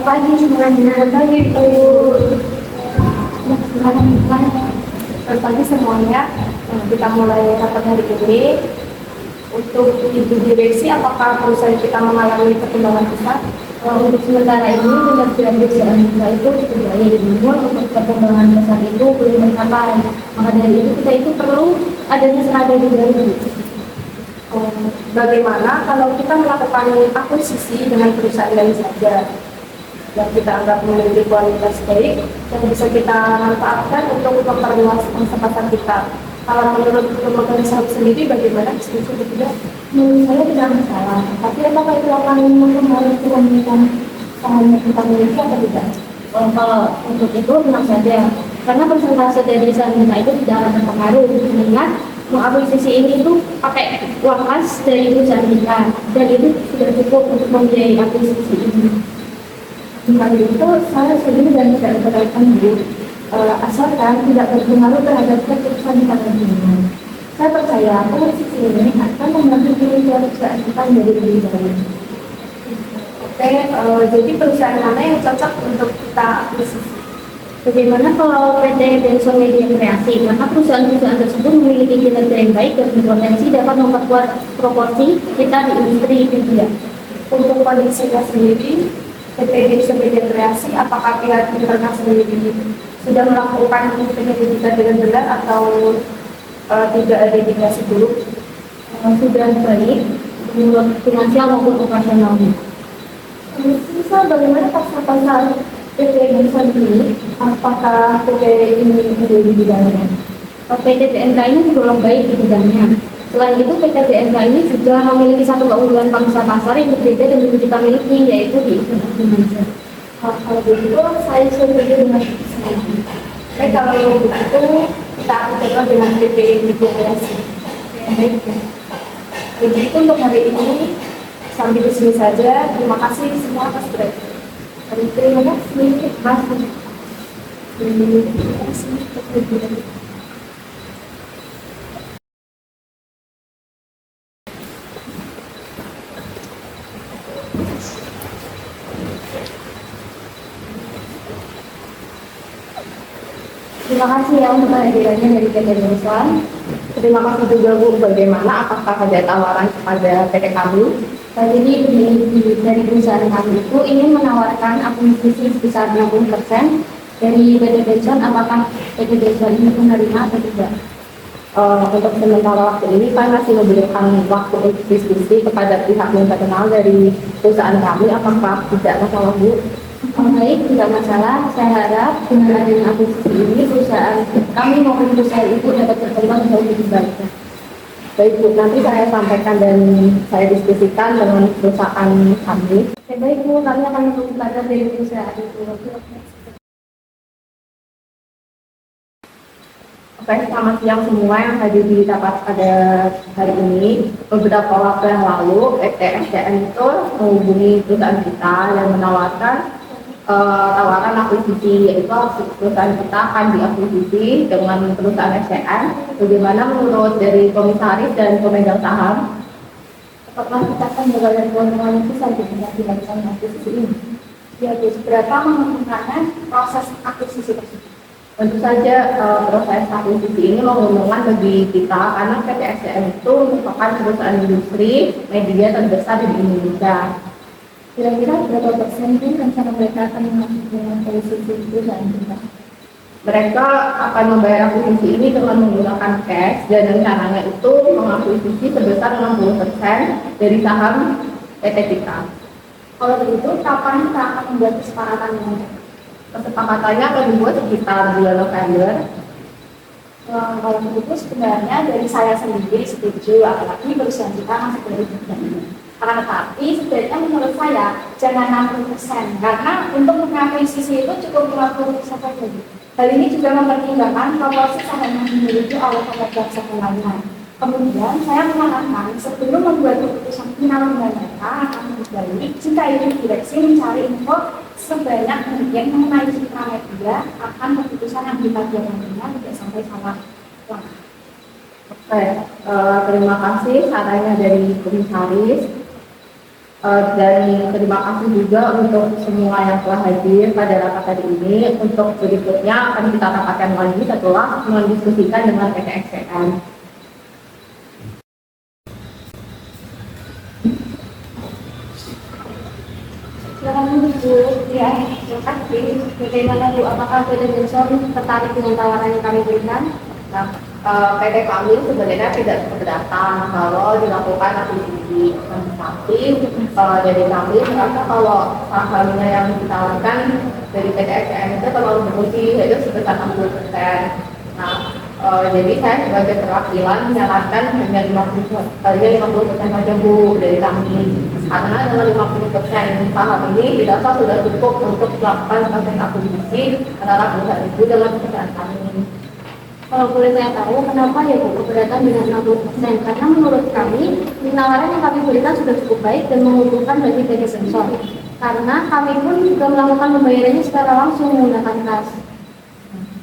pagi semuanya. Selamat pagi Bu. Selamat pagi semuanya. Kita mulai rapat hari ini. Untuk ibu direksi, apakah perusahaan kita mengalami perkembangan besar? Untuk sementara ini kinerja perusahaan kita itu cukup baik, namun untuk perkembangan besar itu belum tercapai. Maka dari itu kita itu perlu adanya strategi baru. Bagaimana kalau kita melakukan akuisisi dengan perusahaan lain saja yang kita anggap memiliki kualitas baik yang bisa kita manfaatkan untuk memperluas pangsa pasar kita? Kalau menurut pemegang saham sendiri, bagaimana? Setuju atau tidak? Menurut saya tidak masalah, tapi apakah itu akan mempengaruhi kepemilikan saham yang kita miliki atau tidak? Kalau untuk itu tenang saja, karena persentase dari saham kita itu tidak akan terpengaruh. Mengingat mengakuisisi ini itu pakai uang kas dari perusahaan kita, dan itu sudah cukup untuk membiayai akuisisi ini. Dengan itu, saya setuju dan tidak berkaitan Bu. Asalkan tidak berpengaruh terhadap keputusan kita nantinya. Saya percaya akuisisi ini akan membantu kinerja perusahaan kita menjadi lebih baik. Oke, jadi perusahaan mana yang cocok untuk kita akuisisi? Bagaimana kalau PT Benson Media Kreasi? Karena perusahaan-perusahaan tersebut memiliki kinerja yang baik dan berpotensi dapat memperkuat proporsi kita di industri media. Untuk kondisinya sendiri, PT Benson Media Kreasi, apakah pihak internal sendiri sudah melakukan penyelidikan dengan benar atau tidak ada indikasi buruk? Sudah baik menurut finansial maupun operasionalnya. Misal bagaimana pasar PT Benson ini? Apakah PT ini menjadi di bidangnya? PT BNK ini tergolong baik di bidangnya. Selain itu, PT BNK ini juga memiliki satu keunggulan pangsa pasar yang berbeda dengan yang kita miliki, yaitu di investasi mindset. Kalau begitu, saya setuju dengan saya. Baik, kalau begitu kita akan coba dengan PT Media Kreasi. Baik. Begitu untuk hari ini, sampai di sini saja. Terima kasih semua atas perhatian. Terima kasih. Terima kasih. Terima kasih ya untuk kehadirannya dari PT Benson. Terima kasih juga Bu. Bagaimana? Apakah ada tawaran kepada PT kami? Saat ini dari perusahaan kami itu ingin menawarkan akuisisi sebesar 60% dari PT Benson. Apakah PT Benson ini menerima atau tidak? Untuk sementara waktu ini kan masih memberikan waktu untuk diskusi kepada pihak yang terkenal dari perusahaan kami. Apakah tidak masalah Bu? Baik, tidak masalah. Saya harap dengan adanya akuisisi ini perusahaan kami maupun perusahaan itu dapat berkembang jauh lebih baik. Baik Bu, nanti saya sampaikan dan saya diskusikan dengan perusahaan kami. Baik Bu, kami akan menunggu kabar dari perusahaan itu. Oke, selamat siang semua yang hadir di rapat pada hari ini. Beberapa waktu yang lalu, PT SDN itu menghubungi perusahaan kita yang menawarkan tawaran akuisisi, yaitu perusahaan kita akan diakuisisi dengan perusahaan SDN. Bagaimana menurut dari komisaris dan pemegang saham? Apakah kita akan menggalang keuntungan yang besar dengan dilakukan akuisisi ini? Ya, seberapa menguntungkannya proses akuisisi tersebut? Tentu saja proses akuisisi ini menguntungkan bagi kita karena PT SDN itu merupakan perusahaan industri media terbesar di Indonesia. Kira-kira berapa persen itu rencana mereka akan melakukan akuisisi perusahaan kita? Mereka akan membayar akuisisi ini dengan menggunakan cash dan rencananya itu mengakuisisi sebesar 60% dari saham PT kita. Kalau begitu, kapan kita akan membuat kesepakatan dengan mereka? Kesepakatannya akan dibuat sekitar bulan November. Kalau begitu sebenarnya dari saya sendiri setuju, apalagi perusahaan kita masih baru berjalan. Akan tetapi sebenarnya menurut saya jangan 60%, karena untuk mengakuisisi itu cukup 50% saja. Hal ini juga mempertimbangkan proporsi saham yang dimiliki oleh pemegang saham lainnya. Kemudian saya menyarankan sebelum membuat keputusan final dengan mereka akan lebih baik jika ini direksi mencari info sebanyak mungkin mengenai citra media akan keputusan yang kita buat nantinya tidak sampai salah. Oke, terima kasih sarannya dari komisaris. Dan terima kasih juga untuk semua yang telah hadir pada rapat hari ini. Untuk berikutnya akan kita rapatkan lagi setelah mendiskusikan dengan PTSDM. Silakan Bu. Ya, terima kasih. Bagaimana Bu? Apakah PT Benson tertarik dengan tawaran yang kami berikan? Nah, PT kami sebenarnya tidak keberatan kalau dilakukan akuisisi, tapi dari kami merasa kalau sahamnya yang ditawarkan dari PT SCM itu terlalu berfungsi, yaitu sebesar 60%. Nah, jadi saya sebagai perwakilan menyarankan hanya 50% saja Bu dari kami, karena dengan 50% saham ini dirasa sudah cukup untuk melakukan proses akuisisi antara perusahaan itu dengan perusahaan kami. Kalau boleh saya tahu, kenapa ya Bu keberatan dengan 60%? Karena menurut kami, penawaran yang kami berikan sudah cukup baik dan menguntungkan bagi PT Benson. Karena kami pun juga melakukan pembayarannya secara langsung menggunakan kas.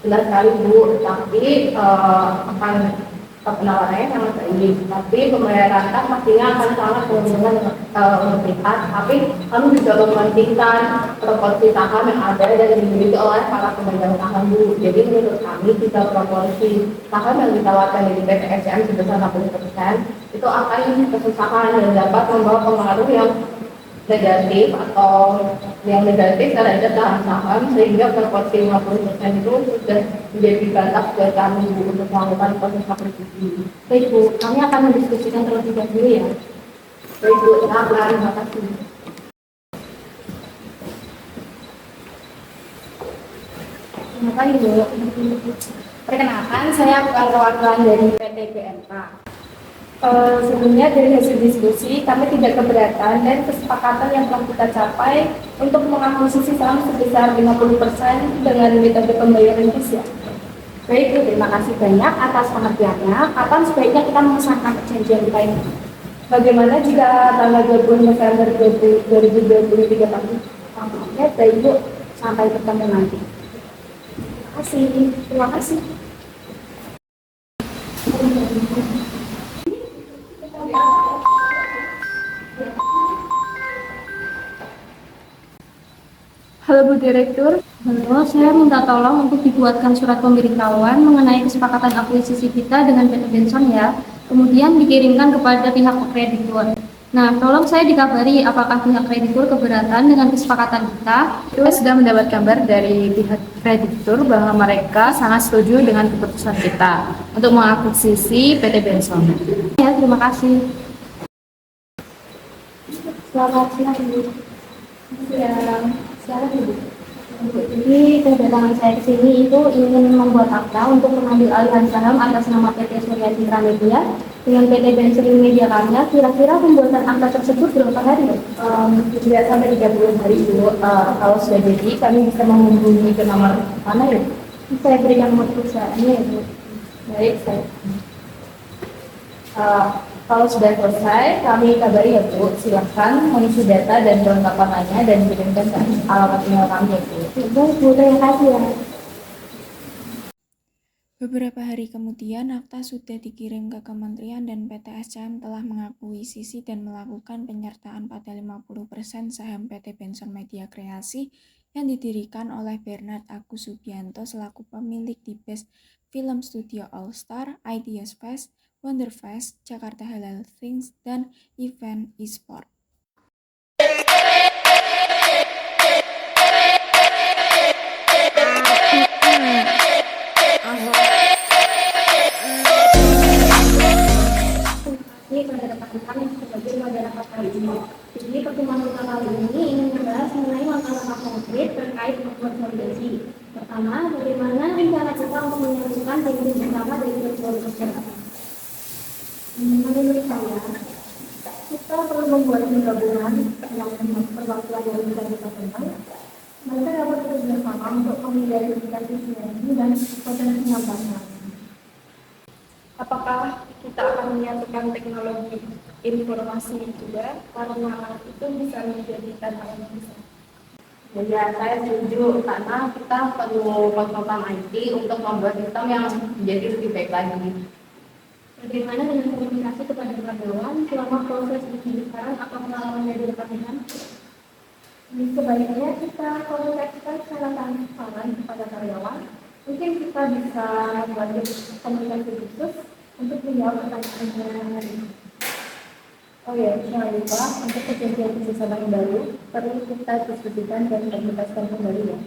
Jelas sekali Bu, tapi akan penawarannya sangat baik, tapi pembayaran kan pastinya akan sangat menguntungkan untuk kita. Tapi kami juga mementingkan proporsi saham yang ada dan dimiliki oleh para pemegang saham Bu. Jadi menurut kami jika proporsi saham yang ditawarkan dari PT SCM sebesar 60% itu akan kesusahan dan dapat membawa pengaruh yang negatif atau yang negatif terhadap saham sehingga proporsi 50% itu sudah menjadi batas buat kami Bu untuk melakukan proses akuisisi. Baik Bu, kami akan mendiskusikan terlebih dahulu ya. Baik Bu, terima kasih. Terima kasih Bu. Perkenalkan, saya perwakilan dari PT BMK. Sebelumnya dari hasil diskusi, kami tidak keberatan dan kesepakatan yang telah kita capai untuk mengakuisisi saham sebesar 50% dengan metode pembayaran bisa. Baik Bu, terima kasih banyak atas pengertiannya. Kapan sebaiknya kita mengesahkan perjanjian kita ini? Bagaimana jika tanggal 20 November 2023 pagi? Oke, baik Bu, sampai bertemu nanti. Terima kasih. Halo Bu Direktur. Halo, saya minta tolong untuk dibuatkan surat pemberitahuan mengenai kesepakatan akuisisi kita dengan PT Benson ya. Kemudian dikirimkan kepada pihak kreditur. Nah, tolong saya dikabari apakah pihak kreditur keberatan dengan kesepakatan kita. Saya sudah mendapat kabar dari pihak kreditur bahwa mereka sangat setuju dengan keputusan kita untuk mengakuisisi PT Benson. Ya, terima kasih. Selamat siang Ibu. Silakan Ibu. Jadi kedatangan saya ke sini itu ingin membuat akta untuk mengambil alihan saham atas nama PT Surya Citra Media dengan PT Benson Media Karya. Kira-kira pembuatan akta tersebut berapa hari? Tidak sampai 30 hari Bu. Kalau sudah jadi kami bisa menghubungi ke nomor mana ya? Saya berikan nomor perusahaannya ya Bu. Baik, saya. Kalau sudah selesai, kami kabari ya Bu. Silahkan mengisi data dan kelengkapan lainnya dan kirimkan ke alamat email kami ya Bu. Bu, terima kasih ya. Beberapa hari kemudian, akta sudah dikirim ke Kementerian dan PT SCM telah mengakuisisi dan melakukan penyertaan pada 50% saham PT Benson Media Kreasi yang didirikan oleh Bernard Agus Subianto selaku pemilik di Best Film Studio All Star, Ideas Fest, Wonder Fest, Jakarta Halal Things, dan Event Esport. Ini pada rekan-rekan yang sebagai masyarakat kali ini. Jadi pertemuan kita kali ini ingin membahas mengenai langkah-langkah konkret terkait konsolidasi. Pertama, bagaimana rencana kita untuk menyatukan teknik bersama dari berbagai masyarakat. Menurut saya, kita perlu membuat gabungan yang perwakilan dari kita tentang mereka dapat bekerja sama untuk mengidentifikasi sinergi dan potensi pengembangan. Apakah kita akan menyatukan teknologi informasi juga karena itu bisa menjadi tantangan besar? Ya, saya setuju karena kita perlu konsultan IT untuk membuat sistem yang menjadi lebih baik lagi. Bagaimana dengan komunikasi kepada karyawan selama proses pendidikan atau pengalaman dari pelatihan? Sebaiknya kita komunikasikan secara transparan kepada karyawan. Mungkin kita bisa membuat komunikasi khusus untuk menjawab pertanyaan hari ini. Oh ya, jangan lupa untuk kejadian kerjasama yang baru perlu kita diskusikan dan komunikasikan kembali ya.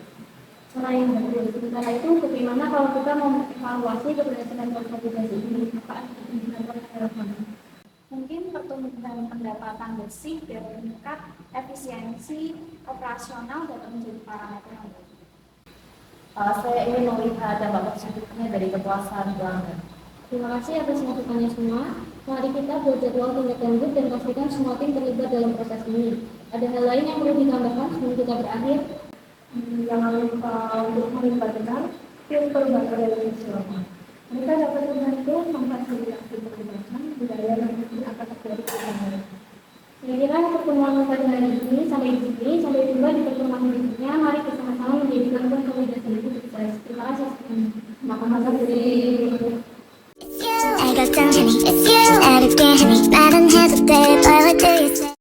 Selain dari sementara itu, bagaimana kalau kita mau mengevaluasi keberhasilan komunikasi ini? Apa pendidikan? Mungkin pertumbuhan pendapatan bersih dan meningkat efisiensi operasional dapat menjadi parameter yang baik. Saya ingin melihat dampak positifnya dari kepuasan pelanggan. Terima kasih atas masukannya semua. Mari kita buat jadwal tindak lanjut dan pastikan semua tim terlibat dalam proses ini. Ada hal lain yang perlu ditambahkan sebelum kita berakhir? Jangan lupa untuk melibatkan tim perubahan dari selama. Mereka dapat membantu memfasilitasi perubahan budaya yang akan terjadi di sana. Saya kira pertemuan pada hari ini sampai di sini. Sampai jumpa di pertemuan berikutnya. Mari bersama-sama menjadikan konsolidasi itu sukses. Terima kasih. Terima kasih. I got some honey, and it can't honey.